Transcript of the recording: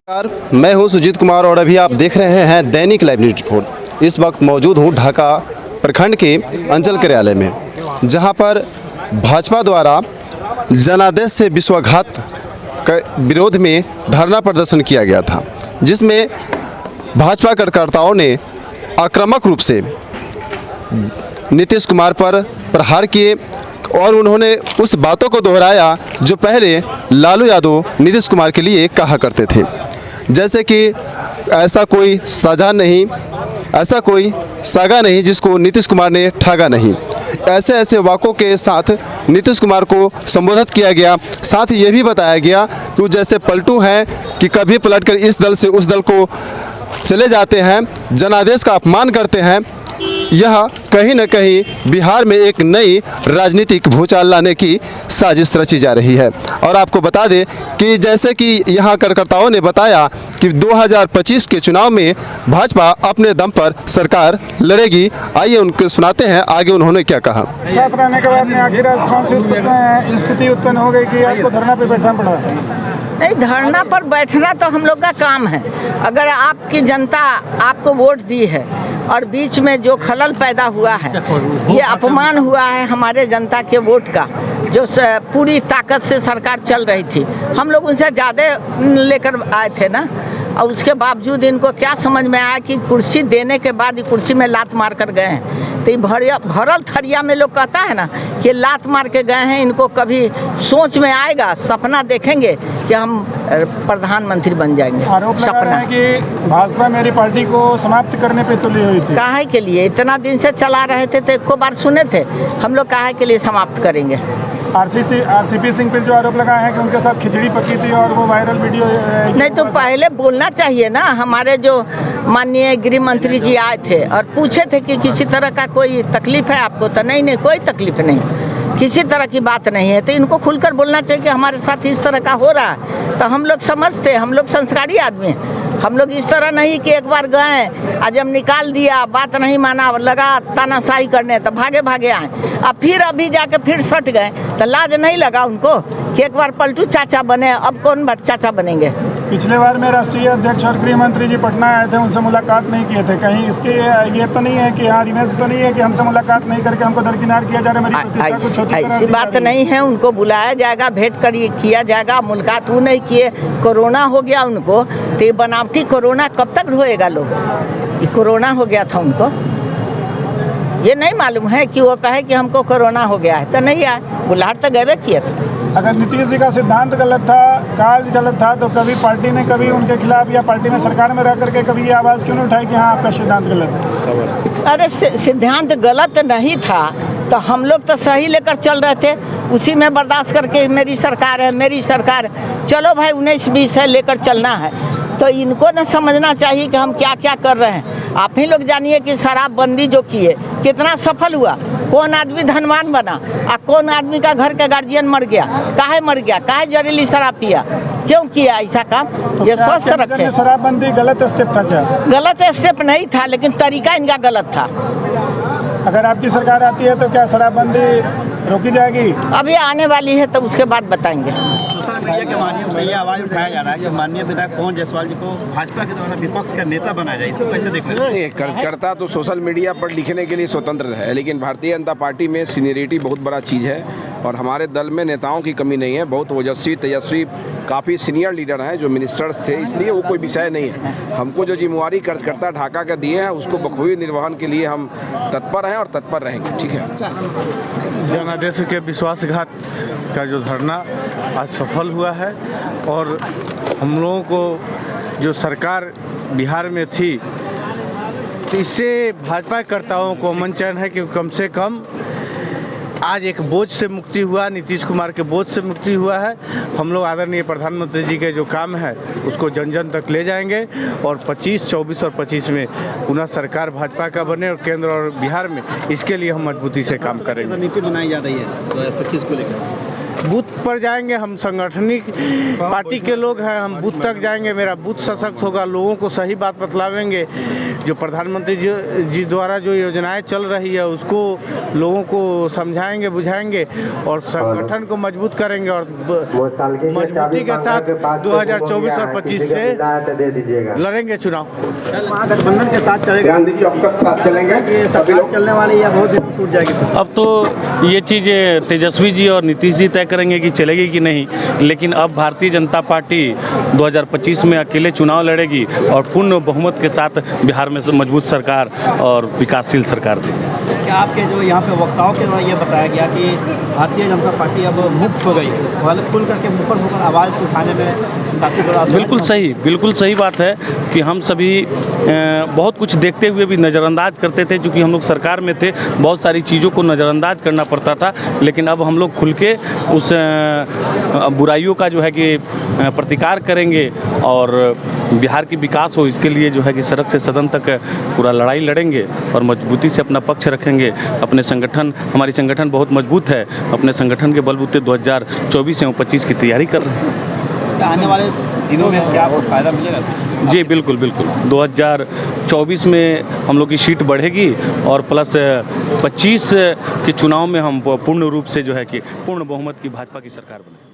नमस्कार, मैं हूं सुजीत कुमार और अभी आप देख रहे हैं दैनिक लाइव न्यूज रिपोर्ट। इस वक्त मौजूद हूं ढाका प्रखंड के अंचल कार्यालय में, जहां पर भाजपा द्वारा जनादेश से विश्वासघात के विरोध में धरना प्रदर्शन किया गया था, जिसमें भाजपा कार्यकर्ताओं ने आक्रामक रूप से नीतीश कुमार पर प्रहार किए और उन्होंने उस बातों को दोहराया जो पहले लालू यादव नीतीश कुमार के लिए कहा करते थे, जैसे कि ऐसा कोई साझा नहीं, ऐसा कोई सागा नहीं जिसको नीतीश कुमार ने ठगा नहीं। ऐसे ऐसे वाक्यों के साथ नीतीश कुमार को संबोधित किया गया। साथ ही ये भी बताया गया कि वो जैसे पलटू हैं कि कभी पलटकर इस दल से उस दल को चले जाते हैं, जनादेश का अपमान करते हैं। यह कहीं न कहीं बिहार में एक नई राजनीतिक भूचाल लाने की साजिश रची जा रही है। और आपको बता दें कि जैसे कि यहाँ कार्यकर्ताओं ने बताया कि 2025 के चुनाव में भाजपा अपने दम पर सरकार लड़ेगी। आइए उनको सुनाते हैं आगे उन्होंने क्या कहा। साथ रहने के बाद में आखिर कौन सी स्थिति उत्पन्न हो गई कि आपको धरना पे बैठना पड़ा? नहीं, धरना पर बैठना तो हम लोग का काम है। अगर आपकी जनता आपको वोट दी है और बीच में जो खलल पैदा हुआ है, ये अपमान हुआ है हमारे जनता के वोट का, जो पूरी ताकत से सरकार चल रही थी, हम लोग उनसे ज़्यादा लेकर आए थे ना। और उसके बावजूद इनको क्या समझ में आया कि कुर्सी देने के बाद कुर्सी में लात मार कर गए हैं। तो भरल थरिया में लोग कहता है ना कि लात मार के गए हैं, इनको कभी सोच में आएगा, सपना देखेंगे कि हम प्रधानमंत्री बन जाएंगे। आरोप लगा रहे हैं कि भाजपा मेरी पार्टी को समाप्त करने पे तुली हुई थी। काहे के लिए इतना दिन से चला रहे थे, तो एको बार सुने थे हम लोग काहे के लिए समाप्त करेंगे? आरसीपी सिंह पर जो आरोप लगाए हैं कि उनके साथ खिचड़ी पकी थी और वो वायरल वीडियो नहीं, तो पहले बोलना चाहिए ना। हमारे जो माननीय गृह मंत्री जी आए थे और पूछे थे कि किसी तरह का कोई तकलीफ है आपको, तो नहीं कोई तकलीफ नहीं, किसी तरह की बात नहीं है। तो इनको खुलकर बोलना चाहिए कि हमारे साथ इस तरह का हो रहा है। तो हम लोग समझते, हम लोग संस्कारी आदमी हैं, हम लोग इस तरह नहीं कि एक बार गए आज हम निकाल दिया, बात नहीं माना, लगा तानाशाही करने, तो भागे भागे आए, अब फिर अभी जाके फिर सट गए। तो लाज नहीं लगा उनको कि एक बार पलटू चाचा बने, अब कौन चाचा बनेंगे? पिछले बार में राष्ट्रीय अध्यक्ष और गृह मंत्री जी पटना आए थे, उनसे मुलाकात नहीं किए थे। कहीं इसके ये तो नहीं है कि हाँ रिवेंज तो नहीं है कि हमसे मुलाकात नहीं करके हमको दरकिनार किया जा रहा है? ऐसी बात नहीं है, उनको बुलाया जाएगा, भेंट किया जाएगा। मुलाकात वो नहीं किए, कोरोना हो गया उनको। तो ये बनावटी कोरोना कब तक ढोएगा लोग? ये कोरोना हो गया था उनको, ये नहीं मालूम है कि वो कहे कि हमको कोरोना हो गया है, तो नहीं आए, बुलाहट तो गए किए थे। अगर नीतीश जी का सिद्धांत गलत था, कार्य गलत था, तो कभी पार्टी ने कभी उनके खिलाफ या पार्टी में सरकार में रह करके कभी ये आवाज़ क्यों नहीं उठाई कि हाँ आपका सिद्धांत गलत है? अरे सिद्धांत गलत नहीं था तो हम लोग तो सही लेकर चल रहे थे, उसी में बर्दाश्त करके मेरी सरकार है, मेरी सरकार। चलो भाई 19-20 है, लेकर चलना है। तो इनको न समझना चाहिए कि हम क्या क्या कर रहे हैं। आप ही लोग जानिए कि शराबबंदी जो किए कितना सफल हुआ, कौन आदमी धनवान बना और कौन आदमी का घर के गार्जियन मर गया। काहे मर गया? काहे जहरीली शराब पिया? क्यों किया ऐसा काम? तो ये स्वस्थ रखे। शराबबंदी गलत स्टेप था क्या? गलत स्टेप नहीं था, लेकिन तरीका इनका गलत था। अगर आपकी सरकार आती है तो क्या शराबबंदी रोकी जाएगी? अभी आने वाली है तो उसके बाद बताएंगे। सोशल मीडिया के माध्यम से ये आवाज उठाया जा रहा है कि माननीय विधायक पवन जायसवाल जी को भाजपा के द्वारा विपक्ष का नेता बनाया जाए, इसको कैसे देख रहे हैं? कार्यकर्ता तो सोशल मीडिया पर लिखने के लिए स्वतंत्र है, लेकिन भारतीय जनता पार्टी में सीनियरिटी बहुत बड़ा चीज़ है और हमारे दल में नेताओं की कमी नहीं है। बहुत ओजस्वी तेजस्वी काफ़ी सीनियर लीडर हैं जो मिनिस्टर्स थे, इसलिए वो कोई विषय नहीं है। हमको जो जिम्मेवारी कार्यकर्ता ढाका का दिए हैं उसको बखूबी निर्वहन के लिए हम तत्पर हैं और तत्पर रहेंगे। ठीक है। जनादेश के विश्वासघात का जो धरना आज सफल हुआ है और हम लोगों को जो सरकार बिहार में थी, तो इससे भाजपा कर्ताओं को मन चैन है कि कम से कम आज एक बोझ से मुक्ति हुआ, नीतीश कुमार के बोझ से मुक्ति हुआ है। हम लोग आदरणीय प्रधानमंत्री जी के जो काम है उसको जन जन तक ले जाएंगे और 25, 24 और 25 में पुनः सरकार भाजपा का बने और केंद्र और बिहार में इसके लिए हम मजबूती से काम करेंगे। नीति बनाई जा रही है 2025 को लेकर। बूथ पर जाएंगे, हम संगठनिक पार्टी के लोग हैं, हम बूथ तक जाएंगे, मेरा बूथ सशक्त होगा, लोगों को सही बात बतलावेंगे, जो प्रधानमंत्री जी द्वारा जो योजनाएं चल रही है उसको लोगों को समझाएंगे, बुझाएंगे और संगठन को मजबूत करेंगे और मजबूती के साथ 2024 और 25 से लड़ेंगे चुनाव। महागठबंधन के साथ चलेगा, साथ चलेंगे, ये सरकार चलने वाली या बहुत दिन टूट जाएगी? अब तो ये चीज़ तेजस्वी जी और नीतीश जी तय करेंगे कि चलेगी कि नहीं, लेकिन अब भारतीय जनता पार्टी 2025 में अकेले चुनाव लड़ेगी और पूर्ण बहुमत के साथ बिहार में मजबूत सरकार और विकासशील सरकार देगी। क्या आपके जो यहाँ पे वक्ताओं के द्वारा ये बताया गया कि भारतीय जनता पार्टी अब मुक्त हो गई, वाले खुल करके मुँह पर होकर आवाज़ उठाने में काफ़ी बड़ा? बिल्कुल सही बात है कि हम सभी बहुत कुछ देखते हुए भी नज़रअंदाज करते थे, क्योंकि हम लोग सरकार में थे, बहुत सारी चीज़ों को नज़रअंदाज करना पड़ता था, लेकिन अब हम लोग खुल के उस बुराइयों का जो है कि प्रतिकार करेंगे और बिहार की विकास हो, इसके लिए जो है कि सड़क से सदन तक पूरा लड़ाई लड़ेंगे और मजबूती से अपना पक्ष रखेंगे। अपने संगठन, हमारी संगठन बहुत मजबूत है, अपने संगठन के बलबूते 2024 एवं 25 की तैयारी कर रहे हैं। आने वाले दिनों में क्या आपको फ़ायदा मिलेगा? जी बिल्कुल 2024 में हम लोग की सीट बढ़ेगी और प्लस 25 के चुनाव में हम पूर्ण रूप से जो है कि पूर्ण बहुमत की भाजपा की सरकार बनेगी।